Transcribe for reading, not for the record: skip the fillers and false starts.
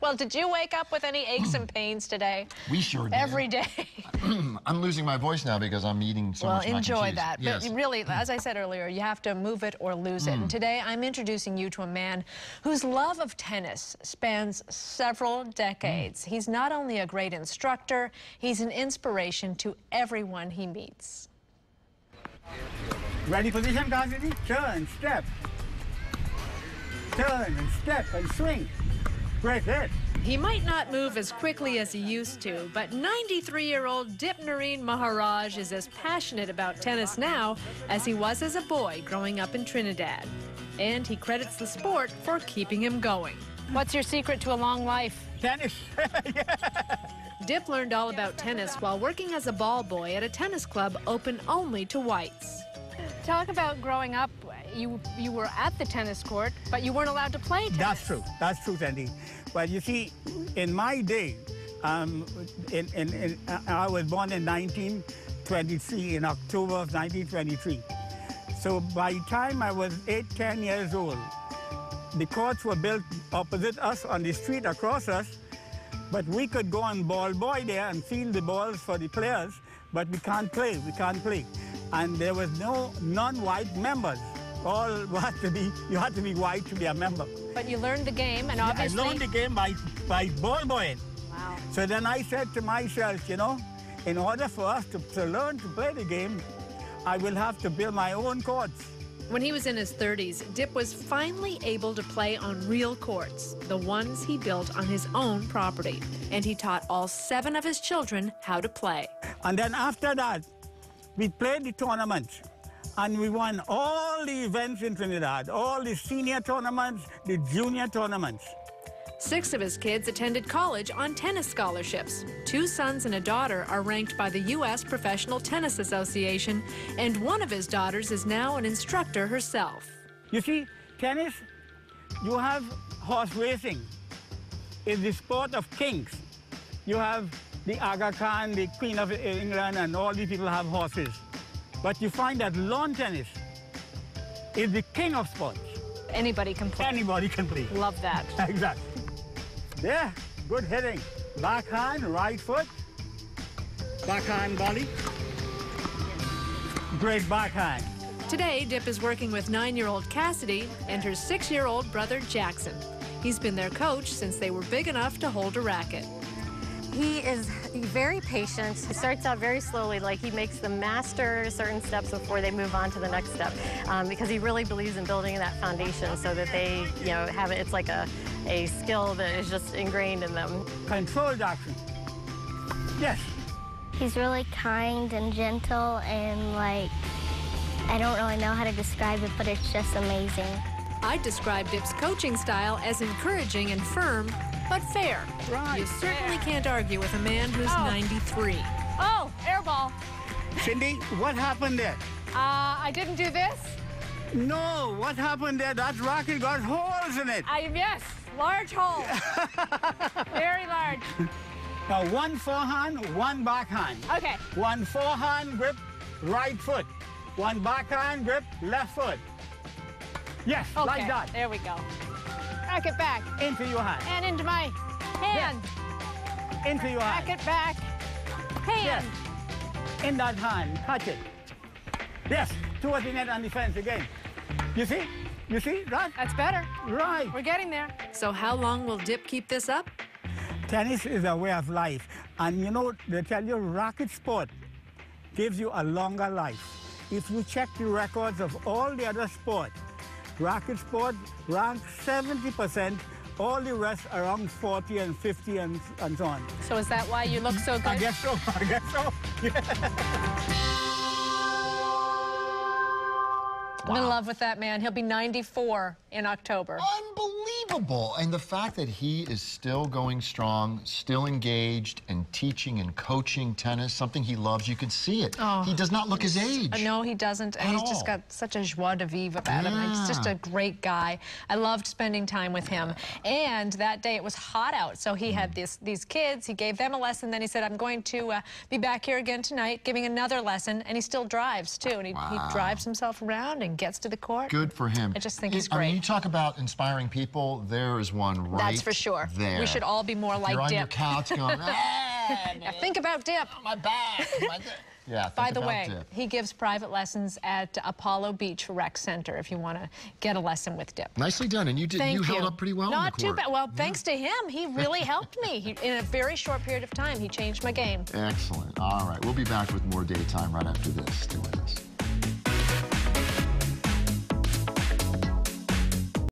Well, did you wake up with any aches and pains today? We sure did. Every day. I'm losing my voice now because I'm eating so much mac and cheese. Well, enjoy that. Yes. But really, as I said earlier, you have to move it or lose it. And today, I'm introducing you to a man whose love of tennis spans several decades. He's not only a great instructor, he's an inspiration to everyone he meets. Ready position, Cassidy? Turn, step. Turn and step and swing. Great hit. He might not move as quickly as he used to, but 93-year-old Dip Maharaj is as passionate about tennis now as he was as a boy growing up in Trinidad. And he credits the sport for keeping him going. What's your secret to a long life? Tennis. Dip learned all about tennis while working as a ball boy at a tennis club open only to whites. Talk about growing up. You were at the tennis court, but you weren't allowed to play tennis. That's true. That's true, Cyndi. But you see, in my day, I was born in 1923, in October of 1923. So by the time I was 8-10 years old, the courts were built opposite us on the street across us, but we could go on ball boy there and field the balls for the players, but we can't play. And there was no non-white members. You had to be white to be a member. But you learned the game, and obviously... I learned the game by ball boying. Wow. So then I said to myself, you know, in order for us to learn to play the game, I will have to build my own courts. When he was in his 30s, Dip was finally able to play on real courts, the ones he built on his own property. And he taught all 7 of his children how to play. And then after that, we played the tournaments. And we won all the events in Trinidad, all the senior tournaments, the junior tournaments. 6 of his kids attended college on tennis scholarships. 2 sons and a daughter are ranked by the U.S. Professional Tennis Association, and one of his daughters is now an instructor herself. You see, tennis, you have horse racing. It's the sport of kings. You have the Aga Khan, the Queen of England, and all these people have horses. But you find that lawn tennis is the king of sports. Anybody can play. Anybody can play. Love that. Exactly. Yeah, good hitting. Backhand, right foot. Backhand volley. Great backhand. Today, Dip is working with 9-year-old Cassidy and her 6-year-old brother Jackson. He's been their coach since they were big enough to hold a racket. He is very patient. He starts out very slowly, like he makes them master certain steps before they move on to the next step, because he really believes in building that foundation so that they, have it. It's like a skill that is just ingrained in them. Controlled action. Yes. He's really kind and gentle, and I don't really know how to describe it, but it's just amazing. I'd describe Dip's coaching style as encouraging and firm, but fair. Right. You certainly can't argue with a man who's 93. Oh, air ball. Cyndi, what happened there? I didn't do this. No, what happened there? That racket got holes in it. Yes, large hole. Very large. Now, 1 forehand, 1 backhand. Okay. 1 forehand grip, right foot. 1 backhand grip, left foot. Yes, Okay. like that. There we go. Racket back. Into your hand. And into my hand. Yes. Into your hand. Racket back. Hand. Yes. In that hand, catch it. Yes, towards the net and defense again. You see? You see that? That's better. Right. We're getting there. So how long will Dip keep this up? Tennis is a way of life. And they tell you racket sport gives you a longer life. If you check the records of all the other sports, racket sport ranks 70%, all the rest around 40 and 50 and so on. So is that why you look so good? I guess so. I'm in love with that man. He'll be 94 in October. Unbelievable. And the fact that he is still going strong, still engaged, and teaching and coaching tennis, something he loves, you could see it. Oh. He does not look his age. No, he doesn't. And he's just got such a joie de vivre about him. He's just a great guy. I loved spending time with him. And that day it was hot out, so he had these kids. He gave them a lesson. Then he said, I'm going to be back here again tonight, giving another lesson. And he still drives, too. And he drives himself around and gets to the court. Good for him. I just think he's I great. mean, you talk about inspiring people. well, there is one right That's for sure. there. We should all be more like You're on Dip. your couch going, Now think about Dip. my back. Yeah, By the way, Dip. he gives private lessons at Apollo Beach Rec Center if you want to get a lesson with Dip. Nicely done, and you did. Thank you held up pretty well. Not on the too court. bad. Well, thanks to him, he really helped me. In a very short period of time, he changed my game. Excellent. All right, we'll be back with more Daytime right after this. Stay with us.